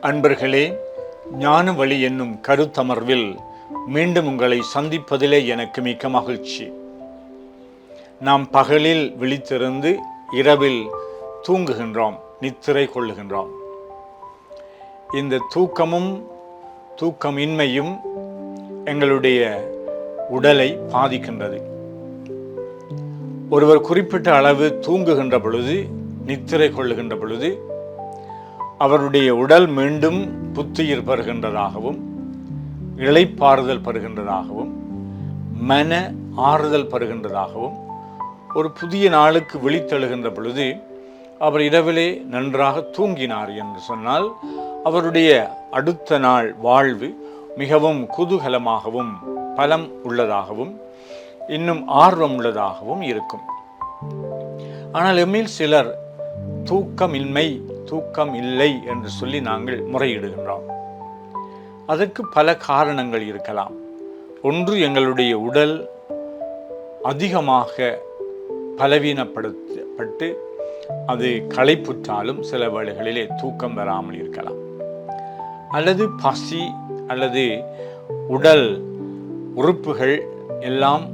அன்பர்களே, ஞான வழி என்னும் கருத்தமர்வில் மீண்டும் உங்களை சந்திப்பதிலே எனக்கு மிக்க மகிழ்ச்சி. நாம் பகலில் விழித்திருந்து இரவில் தூங்குகின்றோம், நித்திரை கொள்ளுகின்றோம். இந்த தூக்கமும் தூக்கமின்மையும் எங்களுடைய உடலை பாதிக்கின்றது. ஒருவர் குறிப்பிட்ட அளவு தூங்குகின்ற பொழுது, நித்திரை கொள்ளுகின்ற பொழுது அவருடைய உடல் மீண்டும் புத்துயிர் பெறுகின்றதாகவும், இளைப்பாறுதல் பெறுகின்றதாகவும், மன ஆறுதல் பெறுகின்றதாகவும், ஒரு புதிய நாளுக்கு விழித்தெழுகின்ற பொழுது அவர் இரவிலே நன்றாக தூங்கினார் என்று சொன்னால் அவருடைய அடுத்த நாள் வாழ்வு மிகவும் குதூகலமாகவும் பலம் உள்ளதாகவும் இன்னும் ஆர்வம் உள்ளதாகவும் இருக்கும். ஆனால் எம்மில் சிலர் தூக்கமின்மை, தூக்கம் இல்லை என்று சொல்லி நாங்கள் முறையிடுகின்றோம். அதற்கு பல காரணங்கள் இருக்கலாம். ஒன்று, எங்களுடைய உடல் அதிகமாக பலவீனப்படுத்தப்பட்டு அது களைப்புற்றாலும் சில வேளைகளிலே தூக்கம் வராமல் இருக்கலாம். அல்லது பசி அல்லது உடல் உறுப்புகள் எல்லாம்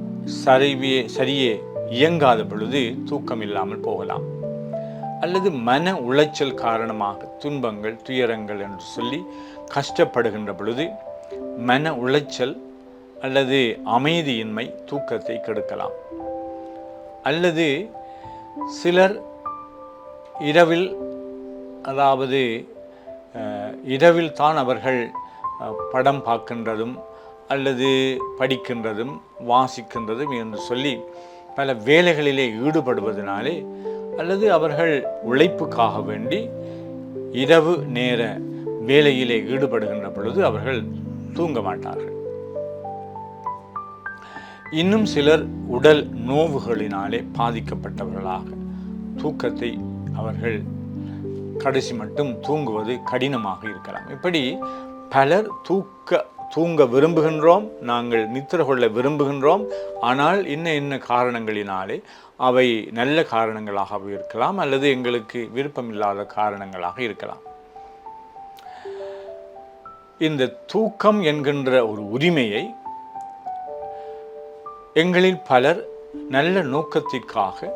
சரியே இயங்காத பொழுது தூக்கம் இல்லாமல் போகலாம். அல்லது மன உளைச்சல் காரணமாக துன்பங்கள், துயரங்கள் என்று சொல்லி கஷ்டப்படுகின்ற பொழுது மன உளைச்சல் அல்லது அமைதியின்மை தூக்கத்தை கெடுக்கலாம். அல்லது சிலர் இரவில், அதாவது இரவில் தான் அவர்கள் படம் பார்க்கின்றதும் அல்லது படிக்கின்றதும் வாசிக்கின்றதும் என்று சொல்லி பல வேலைகளிலே ஈடுபடுவதனாலே, அல்லது அவர்கள் உழைப்புக்காக வேண்டி இரவு நேர வேலையிலே ஈடுபடுகின்ற பொழுது அவர்கள் தூங்க மாட்டார்கள். இன்னும் சிலர் உடல் நோவுகளினாலே பாதிக்கப்பட்டவர்களாக தூக்கத்தை அவர்கள் கடைசி மட்டும் தூங்குவது கடினமாக இருக்கலாம். இப்படி பலர் தூங்க விரும்புகின்றோம், நாங்கள் நித்திரை கொள்ள விரும்புகின்றோம். ஆனால் இன்ன காரணங்களினாலே அவை நல்ல காரணங்களாக இருக்கலாம், அல்லது எங்களுக்கு விருப்பமில்லாத காரணங்களாக இருக்கலாம். இந்த தூக்கம் என்கின்ற ஒரு உரிமையை எங்களில் பலர் நல்ல நோக்கத்திற்காக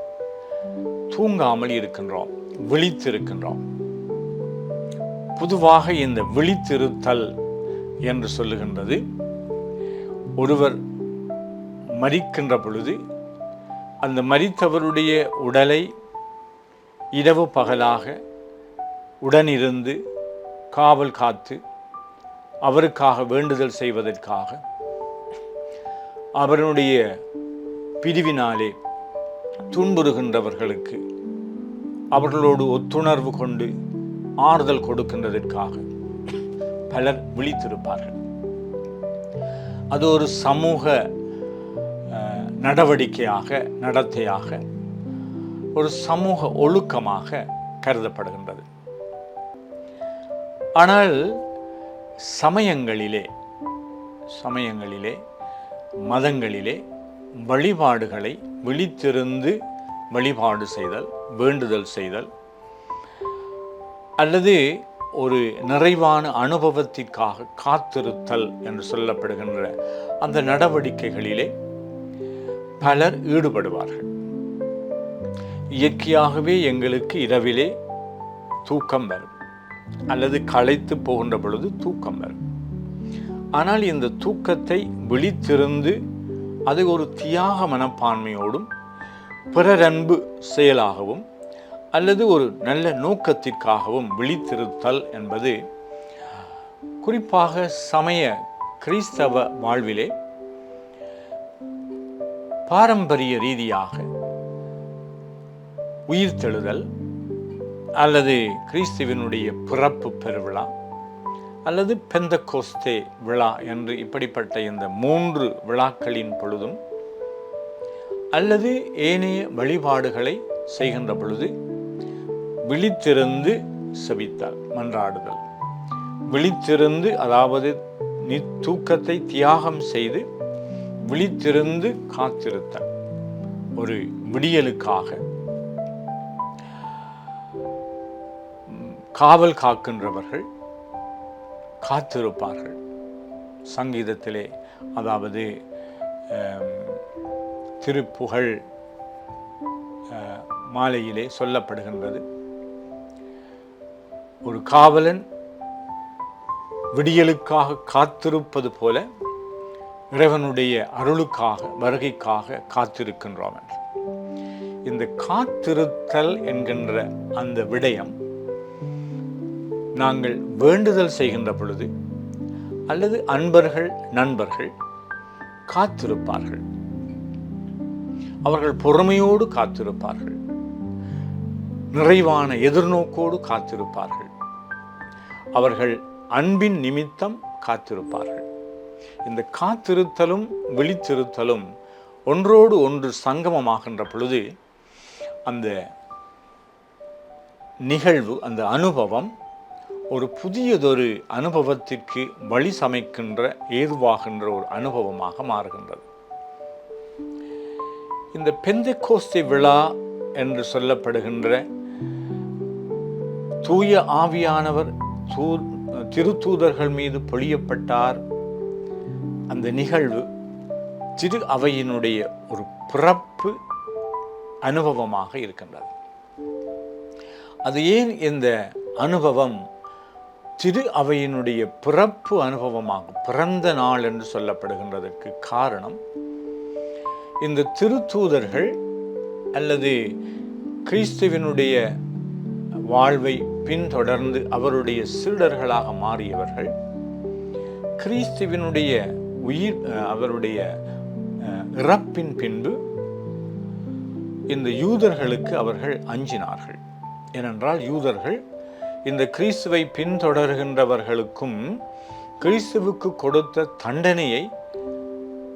தூங்காமல் இருக்கின்றோம், விழித்திருக்கின்றோம். பொதுவாக இந்த விழித்திருத்தல் என்று சொல்லுகின்றது, ஒருவர் மரிக்கின்ற பொழுது அந்த மரித்தவருடைய உடலை இரவு பகலாக உடனிருந்து காவல் காத்து அவருக்காக வேண்டுதல் செய்வதற்காக, அவருடைய பிரிவினாலே துன்புறுகின்றவர்களுக்கு அவர்களோடு ஒத்துணர்வு கொண்டு ஆறுதல் கொடுக்கின்றதற்காக பலர் விழித்திருப்பார்கள். அது ஒரு சமூக நடவடிக்கையாக, நடத்தையாக, ஒரு சமூக ஒழுக்கமாக கருதப்படுகின்றது. ஆனால் சமயங்களிலே மதங்களிலே வழிபாடுகளை விழித்திருந்து வழிபாடு செய்தல், வேண்டுதல் செய்தல், அல்லது ஒரு நிறைவான அனுபவத்திற்காக காத்திருத்தல் என்று சொல்லப்படுகின்ற அந்த நடவடிக்கைகளிலே பலர் ஈடுபடுவார்கள். இயற்கையாகவே எங்களுக்கு இரவிலே தூக்கம் வரும், அல்லது களைத்து போகின்ற பொழுது தூக்கம் வரும். ஆனால் இந்த தூக்கத்தை விழித்திருந்து அது ஒரு தியாக மனப்பான்மையோடும் பிறரன்பு செயலாகவும் அல்லது ஒரு நல்ல நோக்கத்திற்காகவும் விழித்திருத்தல் என்பது குறிப்பாக சமய கிறிஸ்தவ வாழ்விலே பாரம்பரிய ரீதியாக உயிர்த்தெழுதல் அல்லது கிறிஸ்துவினுடைய பிறப்பு பெருவிழா அல்லது பெந்தகோஸ்தே விழா என்று இப்படிப்பட்ட இந்த 3 விழாக்களின் பொழுதும் அல்லது ஏனைய வழிபாடுகளை செய்கின்ற பொழுது விழித்திருந்து செபித்தல், மன்றாடுதல், விழித்திருந்து, அதாவது தூக்கத்தை தியாகம் செய்து விழித்திருந்து காத்திருத்தல், ஒரு விடியலுக்காக காவல் காக்கின்றவர்கள் காத்திருப்பார்கள். சங்கீதத்திலே, அதாவது திருப்புகழ் மாலையிலே சொல்லப்படுகின்றது, ஒரு காவலன் விடியலுக்காக காத்திருப்பது போல இறைவனுடைய அருளுக்காக, வருகைக்காக காத்திருக்கின்றோம் என்று. இந்த காத்திருத்தல் என்கின்ற அந்த விடயம் நாங்கள் வேண்டுதல் செய்கின்ற பொழுது அல்லது அன்பர்கள், நண்பர்கள் காத்திருப்பார்கள். அவர்கள் பொறுமையோடு காத்திருப்பார்கள், நிறைவான எதிர்நோக்கோடு காத்திருப்பார்கள், அவர்கள் அன்பின் நிமித்தம் காத்திருப்பார்கள். இந்த காத்திருத்தலும் விழித்திருத்தலும் ஒன்றோடு ஒன்று சங்கமமாகின்ற பொழுது அந்த நிகழ்வு, அந்த அனுபவம் ஒரு புதியதொரு அனுபவத்திற்கு வழி சமைக்கின்ற, ஏதுவாகின்ற ஒரு அனுபவமாக மாறுகின்றது. இந்த பெந்தெக்கோஸ்தே விழா என்று சொல்லப்படுகின்ற தூய ஆவியானவர் திருத்தூதர்கள் மீது பொழியப்பட்டார். அந்த நிகழ்வு திரு அவையினுடைய ஒரு பிறப்பு அனுபவமாக இருக்கின்றது. அது ஏன் இந்த அனுபவம் திரு அவையினுடைய பிறப்பு அனுபவமாக, பிறந்த நாள் என்று சொல்லப்படுகின்றதற்கு காரணம், இந்த திருத்தூதர்கள் அல்லது கிறிஸ்துவினுடைய வாழ்வை பின்தொடர்ந்து அவருடைய சீடர்களாக மாறியவர்கள் கிறிஸ்துவினுடைய அவருடைய இறப்பின் பின்பு இந்த யூதர்களுக்கு அவர்கள் அஞ்சினார்கள். ஏனென்றால் யூதர்கள் இந்த கிறிஸ்துவை பின்தொடர்கின்றவர்களுக்கும் கிறிஸ்துவுக்கு கொடுத்த தண்டனையை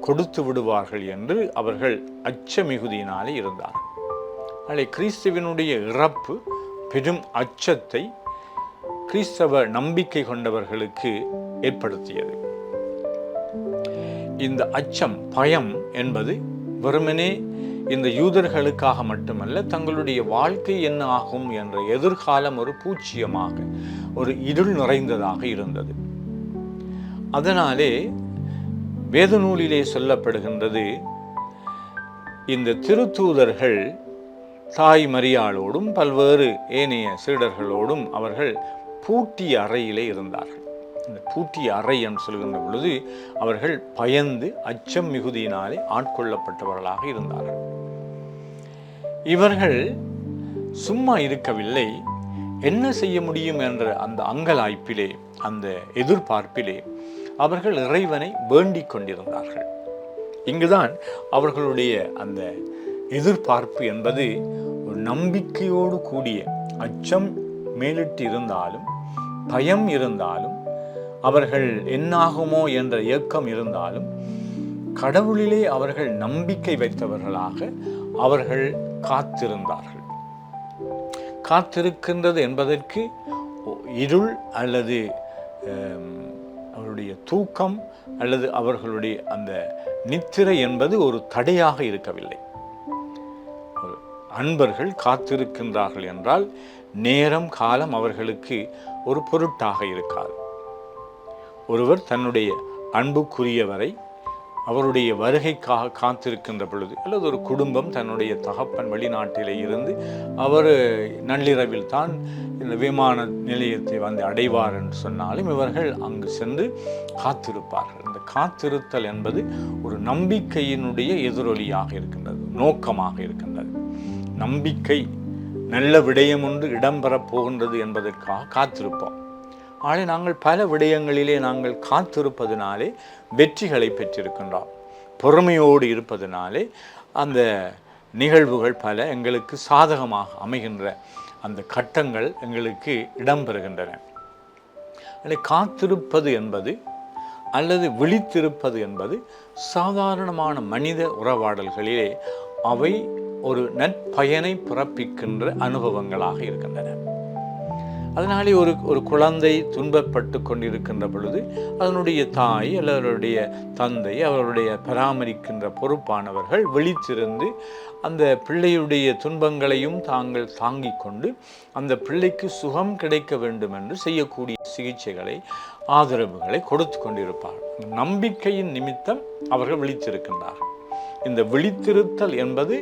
கொடுத்து விடுவார்கள் என்று அவர்கள் அச்ச மிகுதியினாலே இருந்தார்கள். அதில் கிறிஸ்துவினுடைய இறப்பு பெரும் அச்சத்தை கிறிஸ்தவ நம்பிக்கை கொண்டவர்களுக்கு ஏற்படுத்தியது. இந்த அச்சம், பயம் என்பது வெறுமனே இந்த யூதர்களுக்காக மட்டுமல்ல, தங்களுடைய வாழ்க்கை என்ன ஆகும் என்ற எதிர்காலம் ஒரு பூச்சியமாக, ஒரு இருள் நிறைந்ததாக இருந்தது. அதனாலே வேத நூலிலே சொல்லப்படுகின்றது, இந்த திருத்தூதர்கள் தாய் மரியாளோடும் பல்வேறு ஏனைய சீடர்களோடும் அவர்கள் பூட்டிய அறையிலே இருந்தார்கள். இந்த பூட்டிய அறை என்று சொல்கின்ற பொழுது அவர்கள் பயந்து அச்சம் மிகுதியினாலே ஆட்கொள்ளப்பட்டவர்களாக இருந்தார்கள். இவர்கள் சும்மா இருக்கவில்லை. என்ன செய்ய முடியும் என்ற அந்த அங்கலாய்ப்பிலே, அந்த எதிர்பார்ப்பிலே அவர்கள் இறைவனை வேண்டிக் கொண்டிருந்தார்கள். இங்குதான் அவர்களுடைய அந்த எதிர்பார்ப்பு என்பது ஒரு நம்பிக்கையோடு கூடிய, அச்சம் மேலிட்டு இருந்தாலும், பயம் இருந்தாலும், அவர்கள் என்னாகுமோ என்ற ஏக்கம் இருந்தாலும், கடவுளிலே அவர்கள் நம்பிக்கை வைத்தவர்களாக அவர்கள் காத்திருந்தார்கள். காத்திருக்கின்றது என்பதற்கு இருள் அல்லது அவருடைய தூக்கம் அல்லது அவர்களுடைய அந்த நித்திரை என்பது ஒரு தடையாக இருக்கவில்லை. அன்பர்கள் காத்திருக்கின்றார்கள் என்றால் நேரம், காலம் அவர்களுக்கு ஒரு பொருட்டாக இருக்காது. ஒருவர் தன்னுடைய அன்புக்குரியவரை அவருடைய வருகைக்காக காத்திருக்கின்ற பொழுது, அல்லது ஒரு குடும்பம் தன்னுடைய தகப்பன் வெளிநாட்டிலே இருந்து அவர் நள்ளிரவில் தான் இந்த விமான நிலையத்தை வந்து அடைவார் என்று சொன்னாலும் இவர்கள் அங்கு சென்று காத்திருப்பார்கள். இந்த காத்திருத்தல் என்பது ஒரு நம்பிக்கையினுடைய எதிரொலியாக இருக்கின்றது, நோக்கமாக இருக்கின்றது. நம்பிக்கை நல்ல விடயம் ஒன்று இடம்பெறப் போகின்றது என்பதற்காக காத்திருப்போம். ஆனால் நாங்கள் பல விடயங்களிலே நாங்கள் காத்திருப்பதனாலே வெற்றிகளை பெற்றிருக்கின்றோம். பொறுமையோடு இருப்பதனாலே அந்த நிகழ்வுகள் பல எங்களுக்கு சாதகமாக அமைகின்ற அந்த கட்டங்கள் எங்களுக்கு இடம்பெறுகின்றன. காத்திருப்பது என்பது அல்லது விழித்திருப்பது என்பது சாதாரணமான மனித உறவாடல்களிலே அவை ஒரு நற்பயனை பிறப்பிக்கின்ற அனுபவங்களாக இருக்கின்றன. அதனாலே ஒரு குழந்தை துன்பப்பட்டு கொண்டிருக்கின்ற பொழுது அதனுடைய தாய் அல்லது அவருடைய தந்தை அவருடைய பராமரிக்கின்ற பொறுப்பானவர்கள் விழித்திருந்து அந்த பிள்ளையுடைய துன்பங்களையும் தாங்கள் தாங்கிக் கொண்டு அந்த பிள்ளைக்கு சுகம் கிடைக்க வேண்டும் என்று செய்யக்கூடிய சிகிச்சைகளை ஆதரவுகளை கொடுத்து கொண்டிருப்பார்கள். நம்பிக்கையின் நிமித்தம் அவர்கள் விழித்திருக்கின்றார்கள். இந்த விழித்திருத்தல் என்பது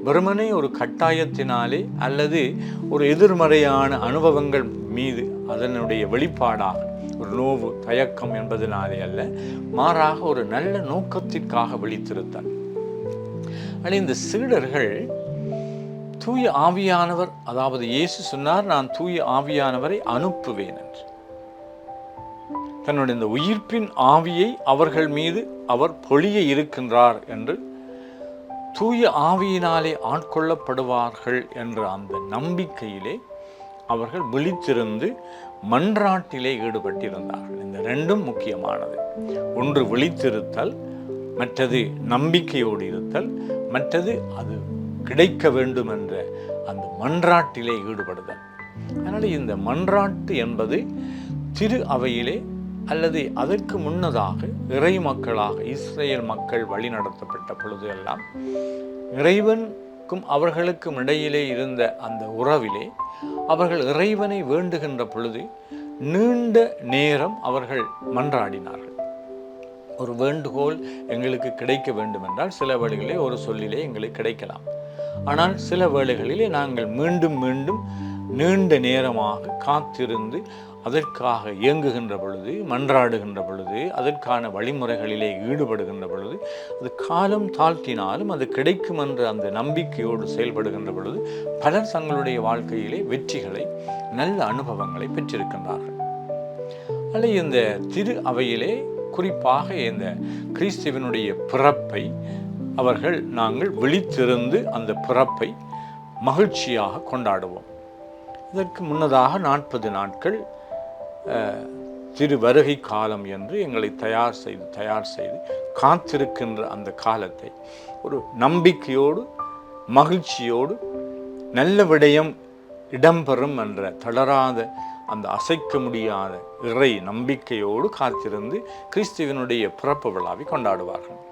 வெறுமனே ஒரு கட்டாயத்தினாலே அல்லது ஒரு எதிர்மறையான அனுபவங்கள் மீது அதனுடைய வெளிப்பாடாக ஒரு நோவு தயக்கம் என்பதனாலே அல்ல, மாறாக ஒரு நல்ல நோக்கத்திற்காக விழித்திருத்தல். ஆனால் இந்த சீடர்கள் தூய ஆவியானவர், அதாவது இயேசு சொன்னார், நான் தூய ஆவியானவரை அனுப்புவேன் என்று. தன்னுடைய இந்த உயிர்ப்பின் ஆவியை அவர்கள் மீது அவர் பொழிய இருக்கின்றார் என்று, தூய ஆவியினாலே ஆட்கொள்ளப்படுவார்கள் என்ற அந்த நம்பிக்கையிலே அவர்கள் விழித்திருந்து மன்றாட்டிலே ஈடுபட்டிருந்தார்கள். இந்த ரெண்டும் முக்கியமானது. ஒன்று விழித்திருத்தல், மற்றது நம்பிக்கையோடு இருத்தல், மற்றது அது கிடைக்க வேண்டும் என்ற அந்த மன்றாட்டிலே ஈடுபடுதல். அதனால் இந்த மன்றாட்டு என்பது திரு அவையிலே அல்லது அதற்கு முன்னதாக இறை மக்களாக இஸ்ரேல் மக்கள் வழி நடத்தப்பட்ட பொழுது எல்லாம் இறைவனுக்கும் அவர்களுக்கும் இடையிலே இருந்த அந்த உறவிலே அவர்கள் இறைவனை வேண்டுகின்ற பொழுது நீண்ட நேரம் அவர்கள் மன்றாடினார்கள். ஒரு வேண்டுகோள் எங்களுக்கு கிடைக்க வேண்டும் என்றால் சில வேளைகளிலே ஒரு சொல்லிலே எங்களுக்கு கிடைக்கலாம். ஆனால் சில வேளைகளிலே நாங்கள் மீண்டும் மீண்டும் நீண்ட நேரமாக காத்திருந்து அதற்காக இயங்குகின்ற பொழுது, மன்றாடுகின்ற பொழுது, அதற்கான வழிமுறைகளிலே ஈடுபடுகின்ற பொழுது, அது காலம் தாழ்த்தினாலும் அது கிடைக்கும் என்ற அந்த நம்பிக்கையோடு செயல்படுகின்ற பொழுது பலர் தங்களுடைய வாழ்க்கையிலே வெற்றிகளை, நல்ல அனுபவங்களை பெற்றிருக்கின்றார்கள். அல்ல, இந்த திரு அவையிலே குறிப்பாக இந்த கிறிஸ்துவனுடைய பிறப்பை நாங்கள் விழித்திருந்து அந்த பிறப்பை மகிழ்ச்சியாக கொண்டாடுவோம். இதற்கு முன்னதாக 40 நாட்கள் திரு வருகை காலம் என்று எங்களை தயார் செய்து காத்திருக்கின்ற அந்த காலத்தை ஒரு நம்பிக்கையோடு மகிழ்ச்சியோடு நல்ல விடயம் இடம்பெறும் என்ற தளராத அந்த அசைக்க முடியாத இறை நம்பிக்கையோடு காத்திருந்து கிறிஸ்துவனுடைய பிறப்பு விழாவை கொண்டாடுவார்கள்.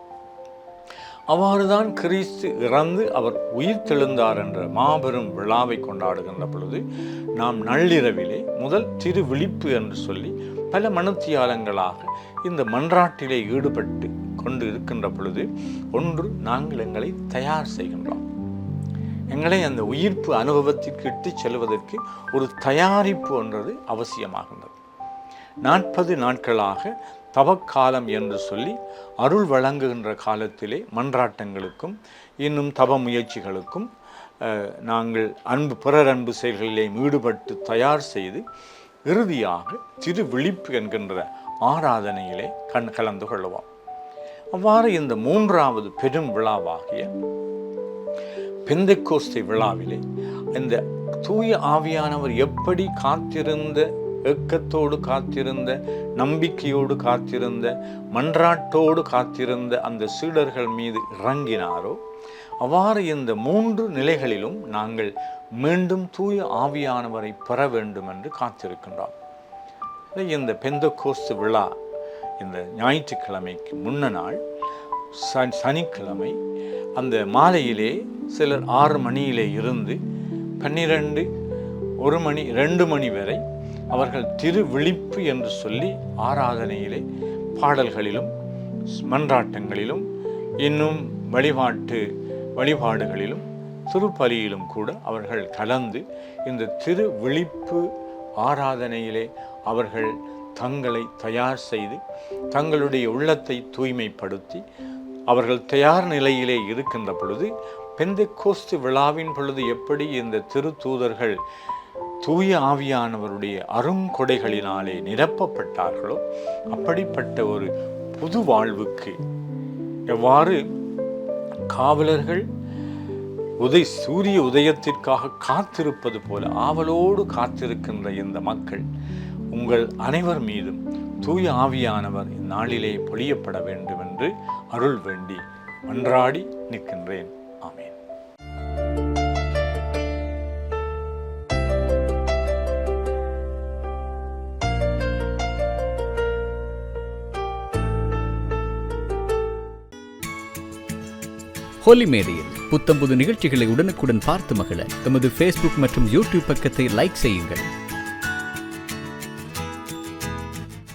அவ்வாறுதான் கிறிஸ்து இறந்து அவர் உயிர் தெழுந்தார் என்ற மாபெரும் விழாவை கொண்டாடுகின்ற பொழுது நாம் நள்ளிரவிலே முதல் திரு விழிப்பு என்று சொல்லி பல மணித்தியாலங்களாக இந்த மன்றாட்டிலே ஈடுபட்டு கொண்டு இருக்கின்ற பொழுது ஒன்று நாங்கள் எங்களை தயார் செய்கின்றோம். எங்களை அந்த உயிர்ப்பு அனுபவத்திற்கு இட்டு செல்வதற்கு ஒரு தயாரிப்பு என்றது அவசியமாகின்றது. 40 நாட்களாக தவக்காலம் என்று சொல்லி அருள் வழங்குகின்ற காலத்திலே மன்றாட்டங்களுக்கும் இன்னும் தவ முயற்சிகளுக்கும் நாங்கள் பிறர் அன்பு செயல்களிலே ஈடுபட்டு தயார் செய்து இறுதியாக திரு விழிப்பு என்கின்ற ஆராதனையிலே கலந்து கொள்வோம். அவ்வாறு இந்த 3வது பெரும் விழாவாகிய பெந்தெக்கோஸ்தே விழாவிலே இந்த தூய ஆவியானவர் எப்படி காத்திருந்த, ஏக்கத்தோடு காத்திருந்த, நம்பிக்கையோடு காத்திருந்த, மன்றாட்டோடு காத்திருந்த அந்த சீடர்கள் மீது இறங்கினாரோ அவ்வாறு இந்த 3 நிலைகளிலும் நாங்கள் மீண்டும் தூய ஆவியானவரை பெற வேண்டும் என்று காத்திருக்கின்றோம். இந்த பெந்தெக்கோஸ்து விழா இந்த ஞாயிற்றுக்கிழமைக்கு முன்ன நாள் சனிக்கிழமை அந்த மாலையிலே சிலர் 6 மணியிலே இருந்து 12, 1 மணி 2 மணி வரை அவர்கள் திரு விழிப்பு என்று சொல்லி ஆராதனையிலே பாடல்களிலும் மன்றாட்டங்களிலும் இன்னும் வழிபாடுகளிலும் திருப்பலியிலும் கூட அவர்கள் கலந்து இந்த திரு விழிப்பு ஆராதனையிலே அவர்கள் தங்களை தயார் செய்து தங்களுடைய உள்ளத்தை தூய்மைப்படுத்தி அவர்கள் தயார் நிலையிலே இருக்கின்ற பொழுது பெந்தெக்கோஸ்து விழாவின் பொழுது எப்படி இந்த திருத்தூதர்கள் தூய ஆவியானவருடைய அருங்கொடைகளினாலே நிரப்பப்பட்டார்களோ அப்படிப்பட்ட ஒரு புது வாழ்வுக்கு எவ்வாறு காவலர்கள் சூரிய உதயத்திற்காக காத்திருப்பது போல ஆவலோடு காத்திருக்கின்ற இந்த மக்கள் உங்கள் அனைவர் மீதும் தூய ஆவியானவர் இந்நாளிலே பொழியப்பட வேண்டும் என்று அருள் வேண்டி மன்றாடி நிற்கின்றேன். ஆமென். ஹோலி மேடையில் புத்தம்புது நிகழ்ச்சிகளை உடனுக்குடன் பார்த்து மகிழ எமது ஃபேஸ்புக் மற்றும் யூடியூப் பக்கத்தை லைக் செய்யுங்கள்.